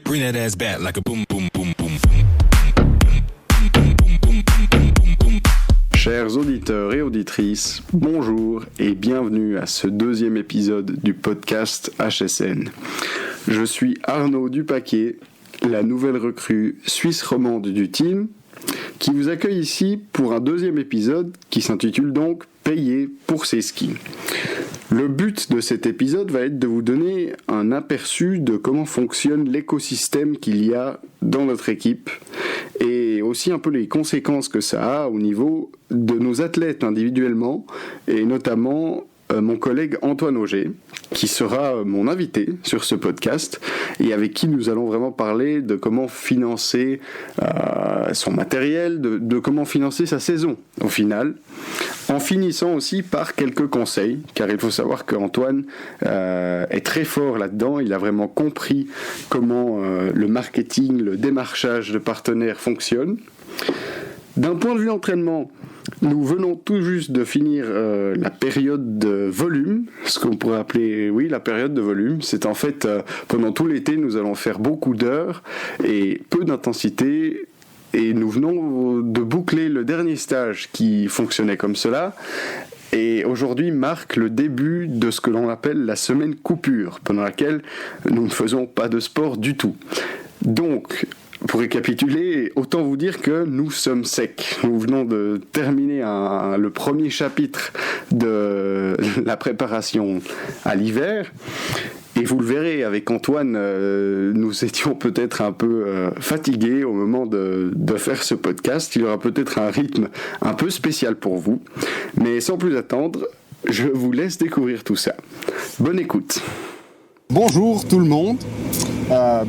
Bring that ass back like a boom boom boom boom. Chers auditeurs et auditrices, bonjour et bienvenue à ce deuxième épisode du podcast HSN. Je suis Arnaud Dupaquet, la nouvelle recrue suisse romande du team, qui vous accueille ici pour un deuxième épisode qui s'intitule donc « Payer pour ses skis ». Le but de cet épisode va être de vous donner un aperçu de comment fonctionne l'écosystème qu'il y a dans notre équipe et aussi un peu les conséquences que ça a au niveau de nos athlètes individuellement et notamment mon collègue Antoine Auger qui sera mon invité sur ce podcast et avec qui nous allons vraiment parler de comment financer son matériel, de comment financer sa saison au final, en finissant aussi par quelques conseils, car il faut savoir qu'Antoine est très fort là-dedans, il a vraiment compris comment le marketing, le démarchage de partenaires fonctionne. D'un point de vue entraînement, nous venons tout juste de finir la période de volume, ce qu'on pourrait appeler, oui, la période de volume. C'est en fait, pendant tout l'été, nous allons faire beaucoup d'heures et peu d'intensité. Et nous venons de boucler le dernier stage qui fonctionnait comme cela. Et aujourd'hui marque le début de ce que l'on appelle la semaine coupure, pendant laquelle nous ne faisons pas de sport du tout. Donc, pour récapituler, autant vous dire que nous sommes secs. Nous venons de terminer le premier chapitre de la préparation à l'hiver. Et vous le verrez, avec Antoine, nous étions peut-être un peu fatigués au moment de faire ce podcast. Il y aura peut-être un rythme un peu spécial pour vous. Mais sans plus attendre, je vous laisse découvrir tout ça. Bonne écoute. Bonjour tout le monde.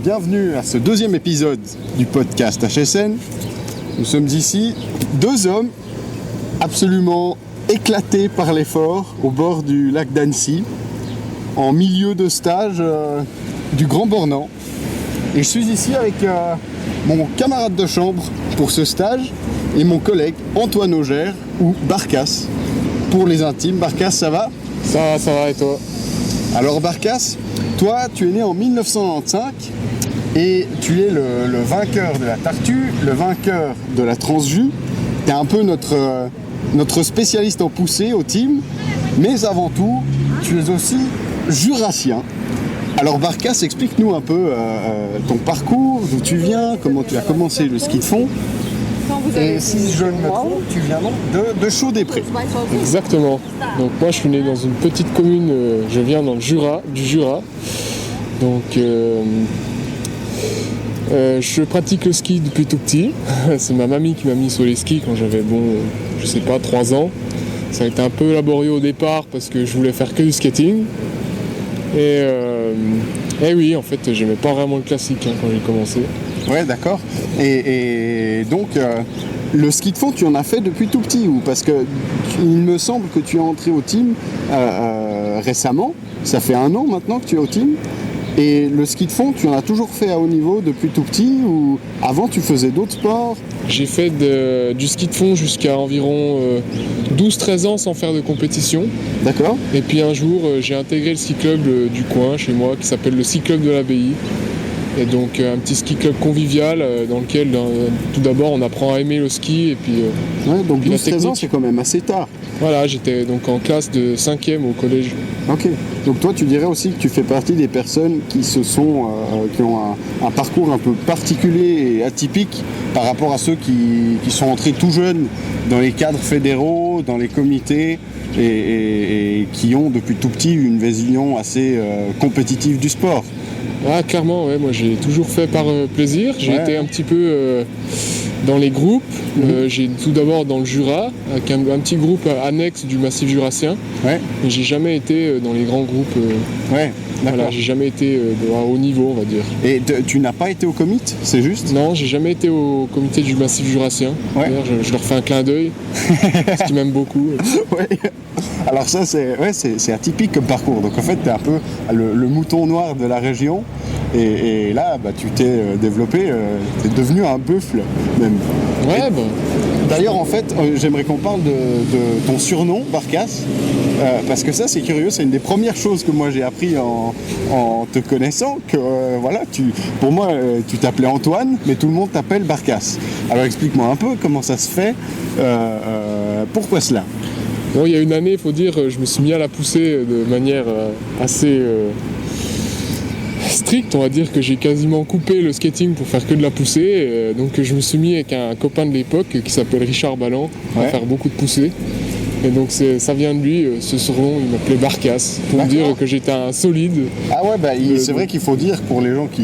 Bienvenue à ce deuxième épisode du podcast HSN. Nous sommes ici, deux hommes absolument éclatés par l'effort au bord du lac d'Annecy, en milieu de stage du Grand Bornand. Et je suis ici avec mon camarade de chambre pour ce stage et mon collègue Antoine Auger, ou Barkas pour les intimes. Barkas, ça va ? Ça va et toi ? Alors Barkas, toi tu es né en 1995 et tu es le vainqueur de la Tartu, le vainqueur de la Transju. Tu es un peu notre spécialiste en poussée au team, mais avant tout, tu es aussi jurassien. Alors Barkas, explique-nous un peu ton parcours, d'où tu viens, comment tu as commencé le ski de fond. Et si je ne me trompe, tu viens donc de Chaux-des-Prés. Exactement. Donc moi je suis né dans une petite commune, je viens dans le Jura, du Jura. Donc je pratique le ski depuis tout petit. C'est ma mamie qui m'a mis sur les skis quand j'avais 3 ans. Ça a été un peu laborieux au départ parce que je voulais faire que du skating. Et oui, en fait, j'aimais pas vraiment le classique quand j'ai commencé. Ouais, d'accord. Et donc, le ski de fond, tu en as fait depuis tout petit ou parce que il me semble que tu es entré au team récemment. Ça fait 1 an maintenant que tu es au team. Et le ski de fond, tu en as toujours fait à haut niveau depuis tout petit ou avant tu faisais d'autres sports ? J'ai fait du ski de fond jusqu'à environ 12-13 ans sans faire de compétition. D'accord. Et puis un jour, j'ai intégré le ski club du coin chez moi qui s'appelle le ski club de l'Abbaye. Et donc un petit ski club convivial dans lequel tout d'abord on apprend à aimer le ski et puis ouais, donc 12-13 ans c'est quand même assez tard. Voilà, j'étais donc en classe de 5e au collège. Ok, donc toi tu dirais aussi que tu fais partie des personnes qui ont un parcours un peu particulier et atypique par rapport à ceux qui sont entrés tout jeunes dans les cadres fédéraux, dans les comités et qui ont depuis tout petit une vision assez compétitive du sport. Ah, clairement, ouais, moi j'ai toujours fait par plaisir. J'ai été un petit peu dans les groupes. J'ai tout d'abord dans le Jura, avec un petit groupe annexe du massif jurassien. Ouais. Mais j'ai jamais été dans les grands groupes. Voilà, j'ai jamais été à haut niveau, on va dire. Et tu n'as pas été au comité, c'est juste ? Non, j'ai jamais été au comité du massif jurassien. Ouais. Je leur fais un clin d'œil, parce qu'ils m'aiment beaucoup. Ouais. Alors ça, c'est atypique comme parcours. Donc en fait, tu es un peu le mouton noir de la région. Et là, tu t'es développé, tu es devenu un buffle même. Ouais, D'ailleurs, en fait, j'aimerais qu'on parle de ton surnom, Barkas, parce que ça, c'est curieux, c'est une des premières choses que moi j'ai appris en te connaissant, que voilà, pour moi, tu t'appelais Antoine, mais tout le monde t'appelle Barkas. Alors explique-moi un peu comment ça se fait, pourquoi cela ? Bon, il y a une année, il faut dire, je me suis mis à la poussée de manière assez stricte, on va dire que j'ai quasiment coupé le skating pour faire que de la poussée, donc je me suis mis avec un copain de l'époque qui s'appelle Richard Balland à faire beaucoup de poussée. Et donc ça vient de lui, ce surnom, il m'appelait Barkas, pour me dire que j'étais un solide. Ah ouais, c'est vrai qu'il faut dire pour les gens qui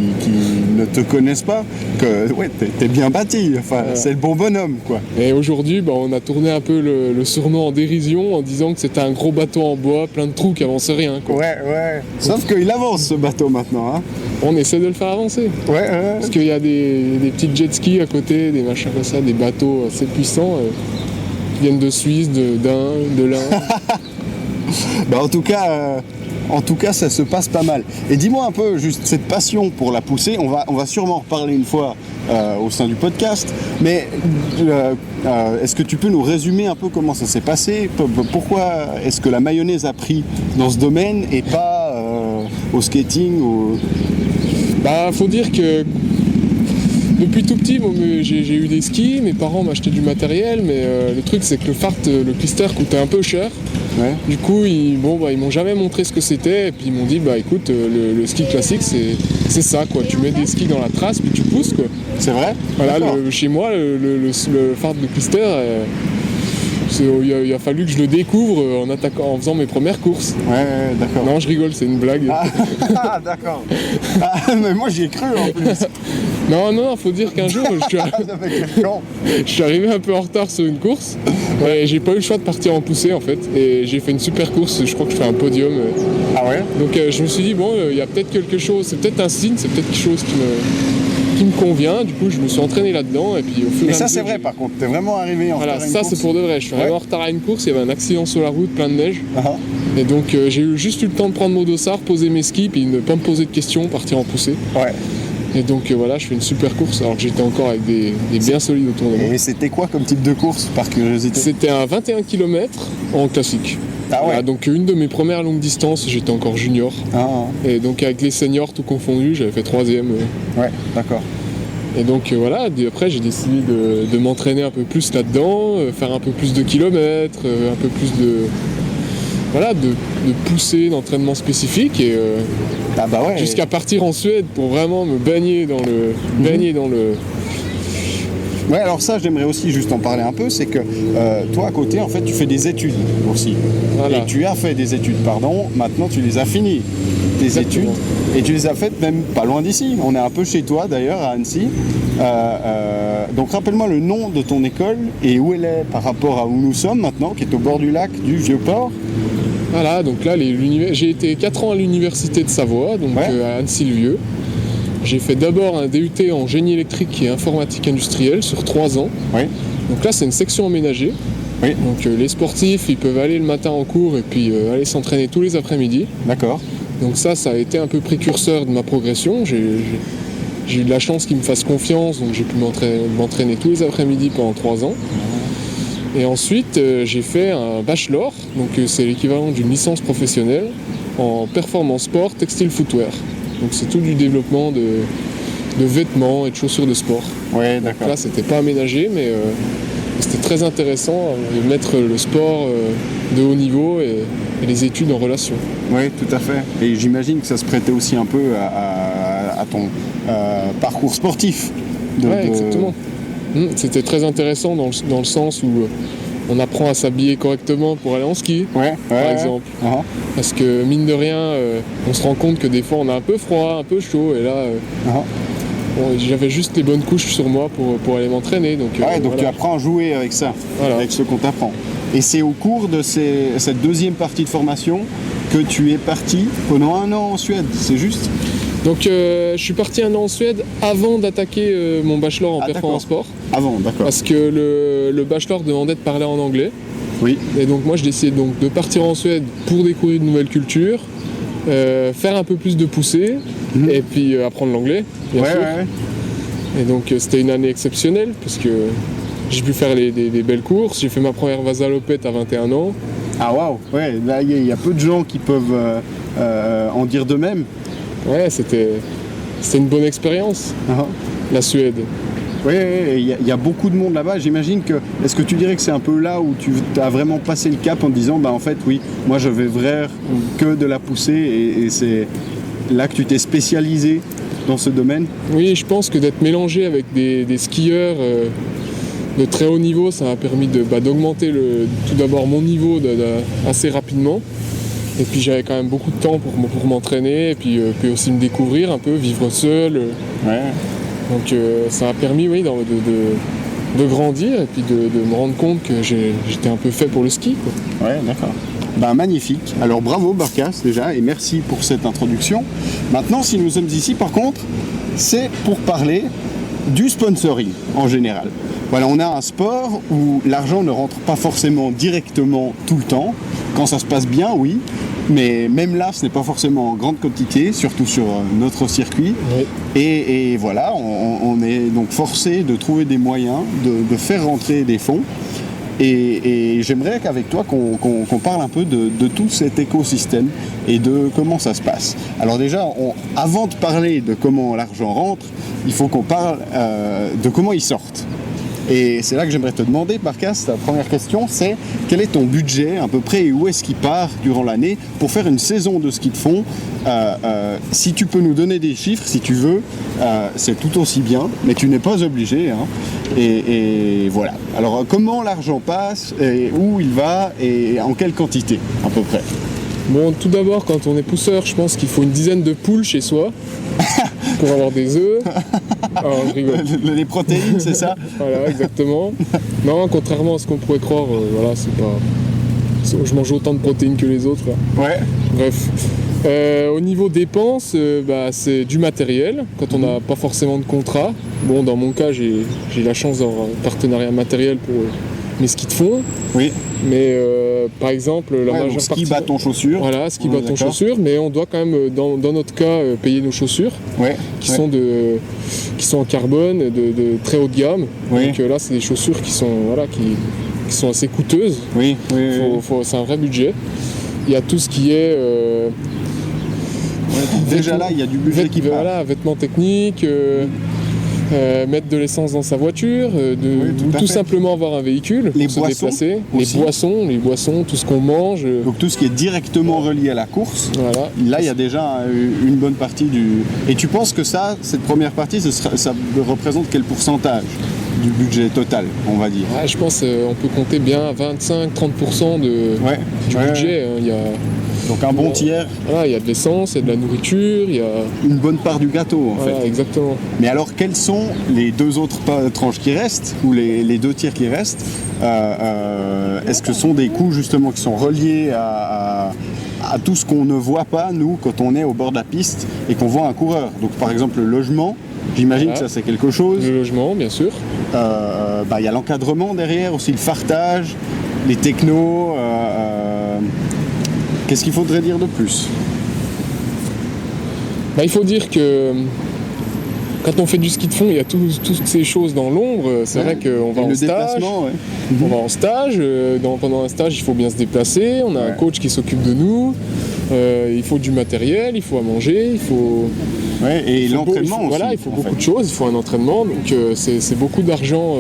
ne te connaissent pas que ouais, t'es bien bâti, enfin c'est le bon bonhomme quoi. Et aujourd'hui, on a tourné un peu le surnom en dérision en disant que c'était un gros bateau en bois, plein de trous qui avançait rien quoi. Ouais. Sauf qu'il avance ce bateau maintenant, hein. On essaie de le faire avancer. Ouais. Parce qu'il y a des petits jet skis à côté, des machins comme ça, des bateaux assez puissants. Viennent de Suisse, de l'Inde. En tout cas, ça se passe pas mal. Et dis-moi un peu, juste cette passion pour la poussée, on va sûrement en reparler une fois au sein du podcast, mais est-ce que tu peux nous résumer un peu comment ça s'est passé ? Pourquoi est-ce que la mayonnaise a pris dans ce domaine et pas au skating Faut dire que depuis tout petit, j'ai eu des skis, mes parents m'achetaient du matériel, mais le truc c'est que le clister coûtait un peu cher. Ouais. Du coup, ils m'ont jamais montré ce que c'était, et puis ils m'ont dit, écoute, le ski classique c'est ça quoi, tu mets des skis dans la trace, puis tu pousses quoi. C'est vrai ? Voilà, chez moi, le fart de clister, il a fallu que je le découvre en faisant mes premières courses. Ouais, d'accord. Non, je rigole, c'est une blague. Ah, d'accord. Mais moi j'y ai cru en plus. Non, faut dire qu'un jour, je suis arrivé un peu en retard sur une course, et j'ai pas eu le choix de partir en poussée en fait, et j'ai fait une super course, je crois que je fais un podium. Ah ouais ? Donc je me suis dit, il y a peut-être quelque chose, c'est peut-être un signe, c'est peut-être quelque chose qui me convient, du coup je me suis entraîné là-dedans, et puis au fur et à mesure... Mais ça c'est vrai par contre, t'es vraiment arrivé en retard à une course. Voilà, ça c'est pour de vrai, je suis arrivé en retard à une course, il y avait un accident sur la route, plein de neige, et donc j'ai juste eu le temps de prendre mon dossard, poser mes skis, puis ne pas me poser de questions, partir en poussée. Ouais. Et donc voilà, je fais une super course alors que j'étais encore avec des bien solides autour de moi. Et c'était quoi comme type de course par curiosité ? C'était un 21 km en classique. Ah ouais. Voilà, donc une de mes premières longues distances, j'étais encore junior. Et donc avec les seniors tout confondu, j'avais fait 3e. Ouais, d'accord. Et donc voilà, après j'ai décidé de m'entraîner un peu plus là-dedans, faire un peu plus de kilomètres, un peu plus de poussée, d'entraînement spécifique et jusqu'à partir en Suède pour vraiment me baigner dans le... Ouais, alors ça j'aimerais aussi juste en parler un peu, c'est que toi à côté en fait tu fais des études aussi. Voilà. Et tu as fait des études, maintenant tu les as finies, tes études, et tu les as faites même pas loin d'ici. On est un peu chez toi d'ailleurs à Annecy. Donc rappelle-moi le nom de ton école et où elle est par rapport à où nous sommes maintenant, qui est au bord du lac du Vieux-Port. Voilà, donc là j'ai été 4 ans à l'université de Savoie, donc à Annecy-le-Vieux. J'ai fait d'abord un DUT en génie électrique et informatique industrielle sur 3 ans. Oui. Donc là c'est une section aménagée. Oui. Donc les sportifs ils peuvent aller le matin en cours et puis aller s'entraîner tous les après-midi. D'accord. Donc ça a été un peu précurseur de ma progression. J'ai eu de la chance qu'ils me fassent confiance, donc j'ai pu m'entraîner tous les après-midi pendant 3 ans. Et ensuite, j'ai fait un bachelor, donc c'est l'équivalent d'une licence professionnelle en performance sport, textile, footwear. Donc c'est tout du développement de vêtements et de chaussures de sport. Ouais, d'accord. Donc là, c'était pas aménagé, mais c'était très intéressant de mettre le sport de haut niveau et les études en relation. Oui, tout à fait. Et j'imagine que ça se prêtait aussi un peu à ton parcours sportif. Exactement. C'était très intéressant dans le sens où on apprend à s'habiller correctement pour aller en ski, par exemple. Parce que mine de rien, on se rend compte que des fois on a un peu froid, un peu chaud, et là j'avais juste les bonnes couches sur moi pour aller m'entraîner. Donc tu apprends à jouer avec ça, avec ce qu'on t'apprend. Et c'est au cours de cette deuxième partie de formation que tu es parti pendant 1 an en Suède, c'est juste ? Donc je suis parti 1 an en Suède avant d'attaquer mon bachelor en performance sport. Avant, d'accord. Parce que le bachelor demandait de parler en anglais. Oui. Et donc moi je décidais donc de partir en Suède pour découvrir de nouvelles cultures, faire un peu plus de poussée et puis apprendre l'anglais, bien sûr. Ouais. Et donc c'était une année exceptionnelle parce que j'ai pu faire des belles courses. J'ai fait ma première Vasalopette à 21 ans. Ah waouh, ouais, là il y a peu de gens qui peuvent en dire de même. Ouais, c'était une bonne expérience, la Suède. Oui, il y a beaucoup de monde là-bas. J'imagine que. Est-ce que tu dirais que c'est un peu là où tu as vraiment passé le cap en disant, en fait, oui, moi je vais vers que de la poussée et c'est là que tu t'es spécialisé dans ce domaine? Oui, je pense que d'être mélangé avec des skieurs de très haut niveau, ça m'a permis d'augmenter tout d'abord mon niveau assez rapidement. Et puis j'avais quand même beaucoup de temps pour m'entraîner et puis aussi me découvrir un peu, vivre seul. Ouais. Donc ça m'a permis de grandir et puis de me rendre compte que j'étais un peu fait pour le ski, quoi. Ouais, d'accord. Magnifique. Alors bravo Barkas déjà et merci pour cette introduction. Maintenant, si nous sommes ici, par contre, c'est pour parler du sponsoring en général. Voilà, on a un sport où l'argent ne rentre pas forcément directement tout le temps. Quand ça se passe bien, oui. Mais même là, ce n'est pas forcément en grande quantité, surtout sur notre circuit. Oui. Et voilà, on est donc forcé de trouver des moyens de faire rentrer des fonds. Et j'aimerais qu'avec toi, qu'on parle un peu de tout cet écosystème et de comment ça se passe. Alors déjà, avant de parler de comment l'argent rentre, il faut qu'on parle de comment il sortent. Et c'est là que j'aimerais te demander, Barkas, ta première question, c'est quel est ton budget à peu près et où est-ce qu'il part durant l'année pour faire une saison de ski de fond? Si tu peux nous donner des chiffres, si tu veux, c'est tout aussi bien, mais tu n'es pas obligé. Hein. Et voilà. Alors, comment l'argent passe, et où il va et en quelle quantité à peu près? Bon, tout d'abord, quand on est pousseur, je pense qu'il faut une dizaine de poules chez soi pour avoir des œufs. Alors, je rigole. Les protéines, c'est ça? Voilà, exactement. Non, contrairement à ce qu'on pourrait croire, voilà, c'est pas... Je mange autant de protéines que les autres. Là. Ouais. Bref. Au niveau dépenses, c'est du matériel, quand on n'a pas forcément de contrat. Bon, dans mon cas, j'ai la chance d'avoir un partenariat matériel pour mes skis de fond. Oui. Mais par exemple, la majeure partie... Ski, bâton, chaussures. Voilà, ski, bâton, chaussures, mais on doit quand même, dans notre cas, payer nos chaussures, qui sont en carbone, de très haut de gamme. Oui. Donc là, c'est des chaussures qui sont assez coûteuses. Oui. C'est un vrai budget. Il y a tout ce qui est... déjà là, il y a du budget qui part. Voilà, vêtements techniques... mettre de l'essence dans sa voiture, tout simplement avoir un véhicule pour se déplacer. Les boissons, tout ce qu'on mange. Donc tout ce qui est directement relié à la course. Voilà. Là, il y a déjà une bonne partie du... Et tu penses que cette première partie, ça représente quel pourcentage du budget total, on va dire? Je pense qu'on peut compter bien 25-30% du budget. Hein. Il y a... Donc un bon tiers. Voilà, il y a de l'essence, il y a de la nourriture, il y a... Une bonne part du gâteau en fait. Exactement. Mais alors quelles sont les deux autres tranches qui restent, ou les deux tiers qui restent? Est-ce que ce sont des coûts justement qui sont reliés à tout ce qu'on ne voit pas, nous, quand on est au bord de la piste et qu'on voit un coureur? Donc par exemple le logement, j'imagine que ça c'est quelque chose. Le logement, bien sûr. Il y a l'encadrement derrière, aussi le fartage, les technos... Qu'est-ce qu'il faudrait dire de plus? Il faut dire que quand on fait du ski de fond, il y a toutes ces choses dans l'ombre. C'est vrai qu'on va en stage. On va en stage. Pendant un stage, il faut bien se déplacer. On a un coach qui s'occupe de nous. Il faut du matériel, il faut à manger, il faut... et l'entraînement aussi. Voilà, il faut beaucoup de choses. Il faut un entraînement. Donc c'est beaucoup d'argent...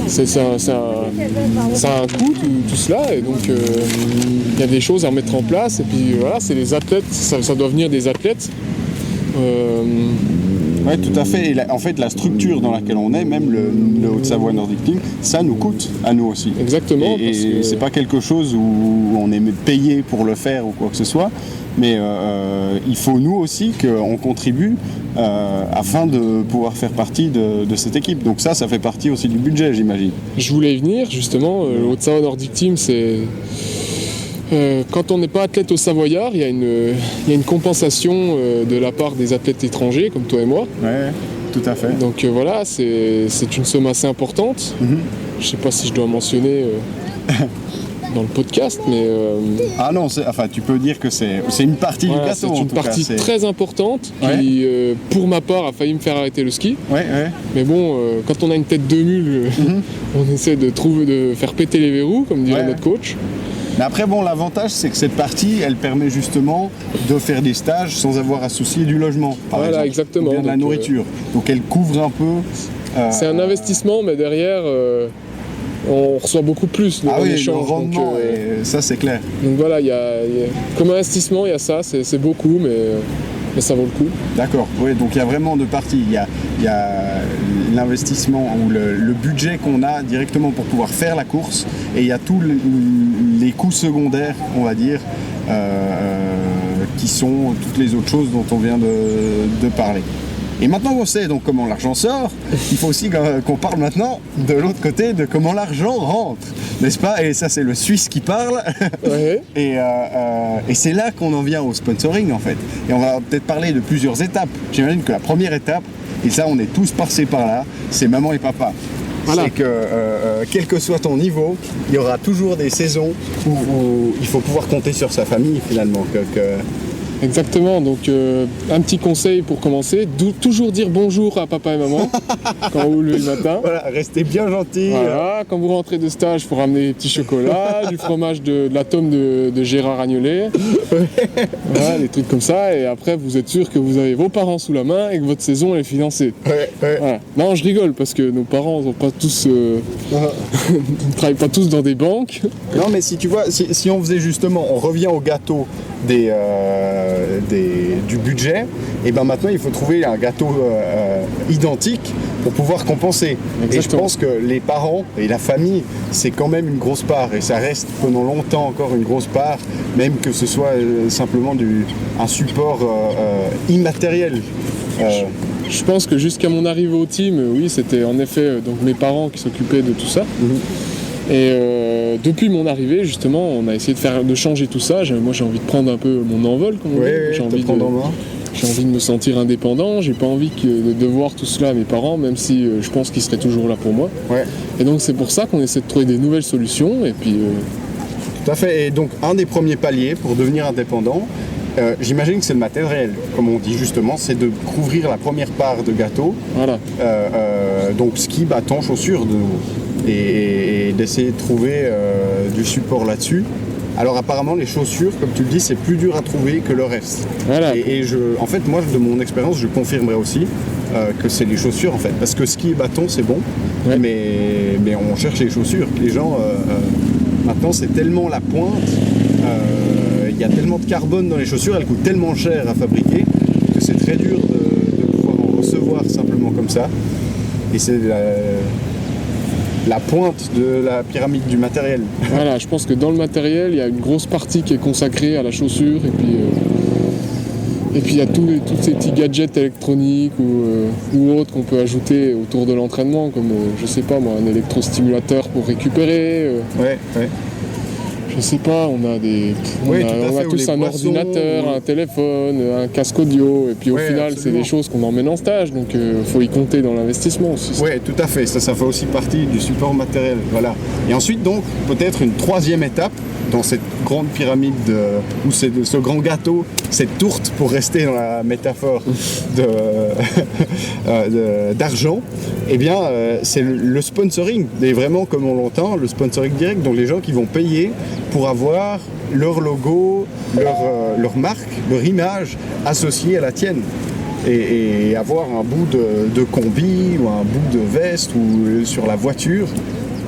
Ça a un coût, tout cela, et donc il y a des choses à mettre en place, et puis voilà, c'est les athlètes, ça doit venir des athlètes. Oui, tout à fait. Et en fait, la structure dans laquelle on est, même le Haute-Savoie Nordic Team, ça nous coûte à nous aussi. Exactement. Et c'est pas quelque chose où on est payé pour le faire ou quoi que ce soit, mais il faut nous aussi qu'on contribue afin de pouvoir faire partie de cette équipe. Donc ça fait partie aussi du budget, j'imagine. Je voulais y venir, justement. Le Haute-Savoie Nordic Team, c'est... quand on n'est pas athlète au Savoyard, il y a une compensation de la part des athlètes étrangers, comme toi et moi. Ouais, tout à fait. Donc voilà, c'est une somme assez importante. Je ne sais pas si je dois mentionner... dans le podcast, mais... Ah non, tu peux dire que c'est une partie du gâteau. C'est une partie très importante qui, pour ma part, a failli me faire arrêter le ski. Mais bon, quand on a une tête de mule, on essaie de faire péter les verrous, comme dirait notre coach. Mais après, bon, l'avantage, c'est que cette partie, elle permet justement de faire des stages sans avoir à soucier du logement, par exemple, exactement. Ou bien de la nourriture. Donc elle couvre un peu... c'est un investissement, mais derrière, on reçoit beaucoup plus en échange. Le rendement, ça c'est clair. Donc voilà, comme investissement, il y a ça, c'est beaucoup, mais ça vaut le coup. D'accord, oui, donc il y a vraiment deux parties. Il y a l'investissement ou le budget qu'on a directement pour pouvoir faire la course, et il y a tous les coûts secondaires, on va dire, qui sont toutes les autres choses dont on vient de parler. Et maintenant qu'on sait donc comment l'argent sort, il faut aussi qu'on parle maintenant de l'autre côté de comment l'argent rentre, n'est-ce pas? Et ça, c'est le Suisse qui parle. Et c'est là qu'on en vient au sponsoring, en fait. Et on va peut-être parler de plusieurs étapes. J'imagine que la première étape, et ça on est tous passés par là, c'est maman et papa. Voilà. C'est que quel que soit ton niveau, il y aura toujours des saisons où il faut pouvoir compter sur sa famille finalement. Exactement, donc un petit conseil pour commencer, toujours dire bonjour à papa et maman quand vous levez le matin. Voilà, restez bien gentils. Voilà, quand vous rentrez de stage, il faut ramener des petits chocolats, du fromage de la tome de Gérard Agnolet, voilà, des trucs comme ça, et après vous êtes sûr que vous avez vos parents sous la main et que votre saison elle est financée. Voilà. Non, je rigole parce que nos parents n'ont pas tous, ne travaillent pas tous dans des banques. Non, mais si tu vois, si on faisait justement, on revient au gâteau du budget, et ben maintenant il faut trouver un gâteau identique pour pouvoir compenser. Exactement. Et je pense que les parents et la famille, c'est quand même une grosse part, et ça reste pendant longtemps encore une grosse part, même que ce soit simplement un support immatériel. Je pense que jusqu'à mon arrivée au team, oui, c'était en effet donc mes parents qui s'occupaient de tout ça. Et depuis mon arrivée, justement, on a essayé de changer tout ça. Moi, j'ai envie de prendre un peu mon envol, comme on dit. J'ai envie de me sentir indépendant. J'ai pas envie de devoir tout cela à mes parents, même si je pense qu'ils seraient toujours là pour moi. Et donc, c'est pour ça qu'on essaie de trouver des nouvelles solutions. Et puis, Tout à fait. Et donc, un des premiers paliers pour devenir indépendant, j'imagine que c'est le matériel, comme on dit justement, c'est de couvrir la première part de gâteau. Voilà. Donc, ski, bâton, chaussures, et d'essayer de trouver du support là-dessus. Alors apparemment les chaussures, comme tu le dis, c'est plus dur à trouver que le reste. Voilà. En fait, moi de mon expérience, je confirmerais aussi que c'est les chaussures en fait, parce que ski et bâton c'est bon, mais on cherche les chaussures. Les gens maintenant c'est tellement la pointe, il y a tellement de carbone dans les chaussures, elles coûtent tellement cher à fabriquer que c'est très dur de pouvoir en recevoir simplement comme ça. Et c'est la pointe de la pyramide du matériel. Voilà, je pense que dans le matériel, il y a une grosse partie qui est consacrée à la chaussure, et puis il y a tous ces petits gadgets électroniques ou autres qu'on peut ajouter autour de l'entraînement, comme je sais pas moi, un électrostimulateur pour récupérer. Je sais pas, on a tous un ordinateur, un téléphone, un casque audio, et puis au final absolument. C'est des choses qu'on emmène en stage, donc faut y compter dans l'investissement aussi. Oui, tout à fait, ça fait aussi partie du support matériel, voilà. Et ensuite donc, peut-être une troisième étape dans cette grande pyramide, ou ce grand gâteau, cette tourte pour rester dans la métaphore d'argent, eh bien c'est le sponsoring, et vraiment comme on l'entend, le sponsoring direct, donc les gens qui vont payer pour avoir leur logo, leur marque, leur image associée à la tienne. Et avoir un bout de combi ou un bout de veste ou sur la voiture.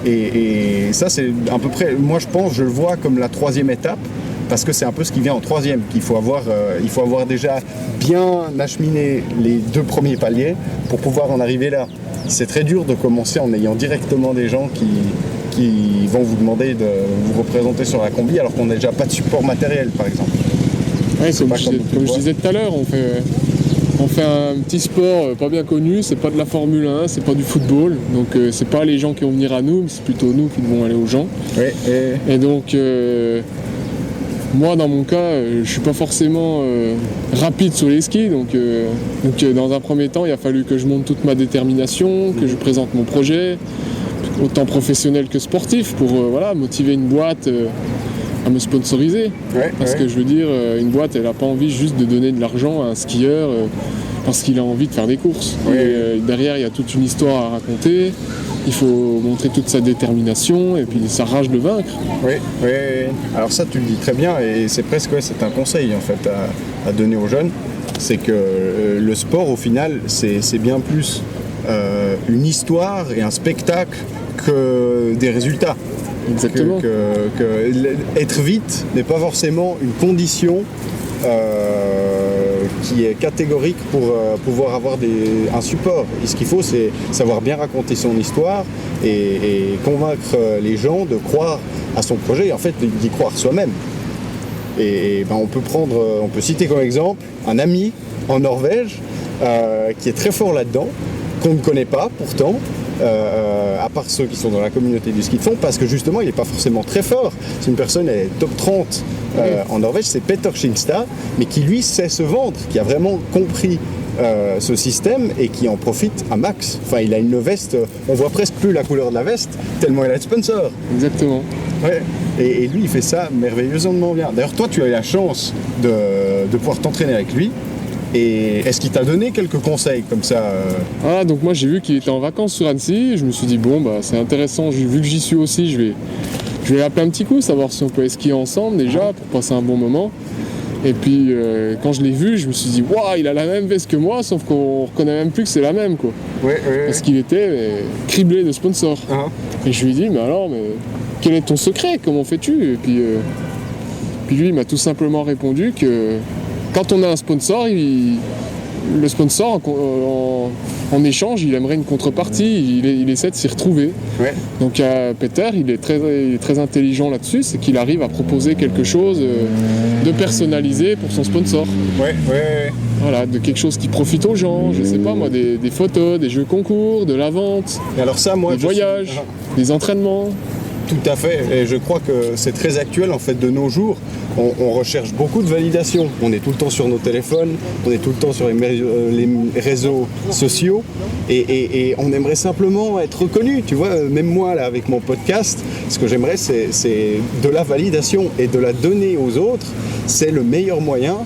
Et ça c'est à peu près, moi je le vois comme la troisième étape, parce que c'est un peu ce qui vient en troisième, qu'il faut avoir déjà bien acheminé les deux premiers paliers pour pouvoir en arriver là. C'est très dur de commencer en ayant directement des gens qui vont vous demander de vous représenter sur la combi alors qu'on n'a déjà pas de support matériel par exemple. Oui, comme je disais tout à l'heure, on fait un petit sport pas bien connu, c'est pas de la Formule 1, c'est pas du football, donc c'est pas les gens qui vont venir à nous, mais c'est plutôt nous qui devons aller aux gens. Et donc moi dans mon cas, je suis pas forcément rapide sur les skis, donc dans un premier temps il a fallu que je monte toute ma détermination, que je présente mon projet, autant professionnel que sportif, pour motiver une boîte à me sponsoriser. Parce que je veux dire, une boîte, elle n'a pas envie juste de donner de l'argent à un skieur parce qu'il a envie de faire des courses. Et derrière, il y a toute une histoire à raconter. Il faut montrer toute sa détermination et puis sa rage de vaincre. Oui. Alors ça, tu le dis très bien, et c'est presque c'est un conseil en fait à donner aux jeunes. C'est que le sport, au final, c'est bien plus une histoire et un spectacle que des résultats. Exactement. Être vite n'est pas forcément une condition qui est catégorique pour pouvoir avoir un support. Et ce qu'il faut, c'est savoir bien raconter son histoire et convaincre les gens de croire à son projet et en fait d'y croire soi-même. Et on peut citer comme exemple un ami en Norvège qui est très fort là-dedans, qu'on ne connaît pas pourtant, à part ceux qui sont dans la communauté du ski de fond, parce que justement il n'est pas forcément très fort. C'est une personne, elle est top 30 en Norvège, c'est Peter Skinstad, mais qui lui sait se vendre, qui a vraiment compris ce système et qui en profite à max. Enfin, il a une veste, on voit presque plus la couleur de la veste, tellement il a de sponsors. Exactement. Ouais. Et lui, il fait ça merveilleusement bien. D'ailleurs, toi, tu as eu la chance de pouvoir t'entraîner avec lui. Et est-ce qu'il t'a donné quelques conseils comme ça Donc moi j'ai vu qu'il était en vacances sur Annecy, je me suis dit c'est intéressant, vu que j'y suis aussi, je vais l'appeler un petit coup, savoir si on peut skier ensemble déjà pour passer un bon moment. Et puis quand je l'ai vu, je me suis dit waouh, il a la même veste que moi, sauf qu'on reconnaît même plus que c'est la même quoi. Parce qu'il était criblé de sponsors. Et je lui ai dit mais quel est ton secret, comment fais-tu? Et puis lui il m'a tout simplement répondu que quand on a un sponsor, le sponsor, en échange, il aimerait une contrepartie, il essaie de s'y retrouver. Donc Peter, il est très intelligent là-dessus, c'est qu'il arrive à proposer quelque chose de personnalisé pour son sponsor. Voilà, de quelque chose qui profite aux gens, je sais pas moi, des photos, des jeux concours, de la vente, et alors ça, moi, des voyages, des entraînements. Tout à fait, et je crois que c'est très actuel en fait de nos jours. On recherche beaucoup de validation. On est tout le temps sur nos téléphones, on est tout le temps sur les réseaux sociaux, et on aimerait simplement être reconnu. Tu vois, même moi là avec mon podcast, ce que j'aimerais c'est de la validation et de la donner aux autres. C'est le meilleur moyen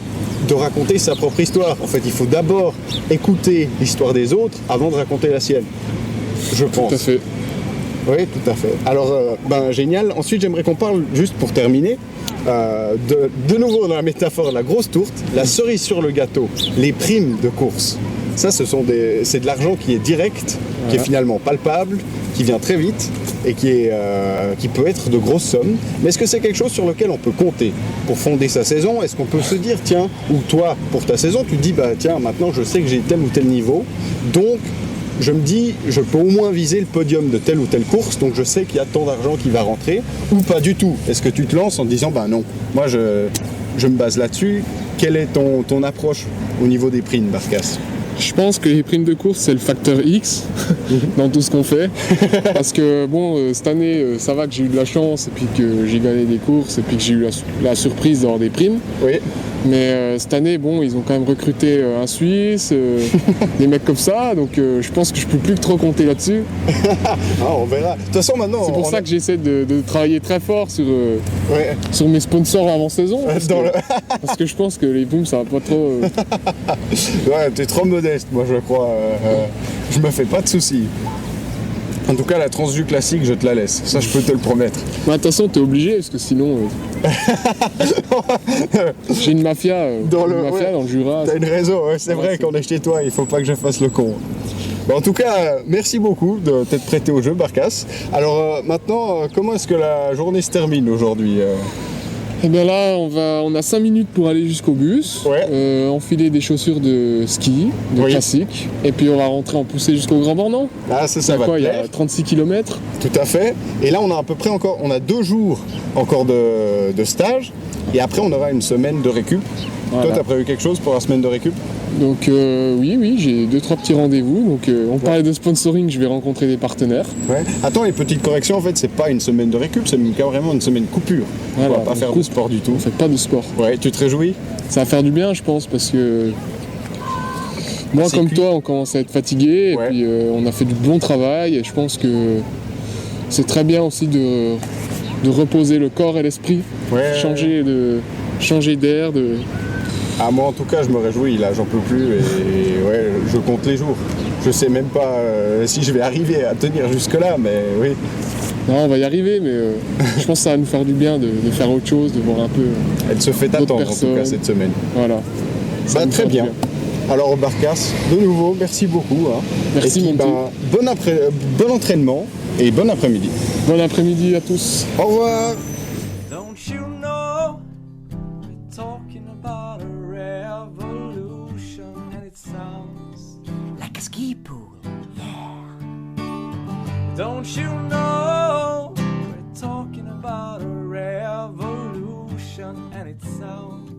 de raconter sa propre histoire. En fait, il faut d'abord écouter l'histoire des autres avant de raconter la sienne. Je pense. Tout à fait. Oui, tout à fait. Alors, génial. Ensuite, j'aimerais qu'on parle, juste pour terminer, de nouveau dans la métaphore de la grosse tourte, la cerise sur le gâteau, les primes de course. Ça, c'est de l'argent qui est direct, qui est finalement palpable, qui vient très vite et qui peut être de grosses sommes. Mais est-ce que c'est quelque chose sur lequel on peut compter pour fonder sa saison? Est-ce qu'on peut se dire, tiens, ou toi, pour ta saison, tu te dis, tiens, maintenant je sais que j'ai tel ou tel niveau, donc je me dis, je peux au moins viser le podium de telle ou telle course, donc je sais qu'il y a tant d'argent qui va rentrer, ou pas du tout. Est-ce que tu te lances en te disant, non, moi je me base là-dessus. Quelle est ton approche au niveau des primes, Barkas? Je pense que les primes de course, c'est le facteur X dans tout ce qu'on fait. Parce que cette année, ça va que j'ai eu de la chance, et puis que j'ai gagné des courses, et puis que j'ai eu la surprise d'avoir des primes. Oui. Mais cette année, ils ont quand même recruté un Suisse, des mecs comme ça, donc je pense que je peux plus que trop compter là-dessus. On verra. De toute façon, maintenant... C'est pour ça que j'essaie de travailler très fort sur mes sponsors avant saison. Parce que je pense que les booms, ça va pas trop... t'es trop modeste, moi je crois. Je me fais pas de soucis. En tout cas, la Transdu classique, je te la laisse. Ça, je peux te le promettre. De toute façon, t'es obligé, parce que sinon... J'ai une mafia dans le Jura. T'as une raison, c'est vrai qu'on est chez toi, il faut pas que je fasse le con. En tout cas, merci beaucoup de t'être prêté au jeu, Barkas. Alors maintenant, comment est-ce que la journée se termine aujourd'hui Et bien là, on a 5 minutes pour aller jusqu'au bus, enfiler des chaussures de ski, classique, et puis on va rentrer en poussée jusqu'au Grand Bornand. Ah, ça va. Il y a 36 km. Tout à fait. Et là, on a à peu près on a 2 jours encore de stage, et après on aura une semaine de récup. Voilà. Toi, t'as prévu quelque chose pour la semaine de récup? Donc oui, j'ai 2-3 petits rendez-vous. Donc on parlait de sponsoring, je vais rencontrer des partenaires. Attends, les petites corrections, en fait, c'est pas une semaine de récup, c'est carrément une semaine coupure. Voilà, on va pas faire de sport du tout. On fait pas de sport. Tu te réjouis? Ça va faire du bien, je pense, parce que moi, comme toi, on commence à être fatigué, et puis on a fait du bon travail, et je pense que c'est très bien aussi de reposer le corps et l'esprit, changer d'air. Ah, moi en tout cas je me réjouis, là j'en peux plus et ouais, je compte les jours. Je sais même pas si je vais arriver à tenir jusque là, mais oui. Non, on va y arriver, mais je pense que ça va nous faire du bien de faire autre chose, de voir un peu. Elle se fait attendre en tout cas cette semaine. Voilà. Très bien. Alors Barkas, de nouveau, merci beaucoup. Hein. Merci mon petit. Bon entraînement et bon après-midi. Bon après-midi à tous. Au revoir. Don't you know we're talking about a revolution and it sounds like a ski pool, yeah. Don't you know we're talking about a revolution and it sounds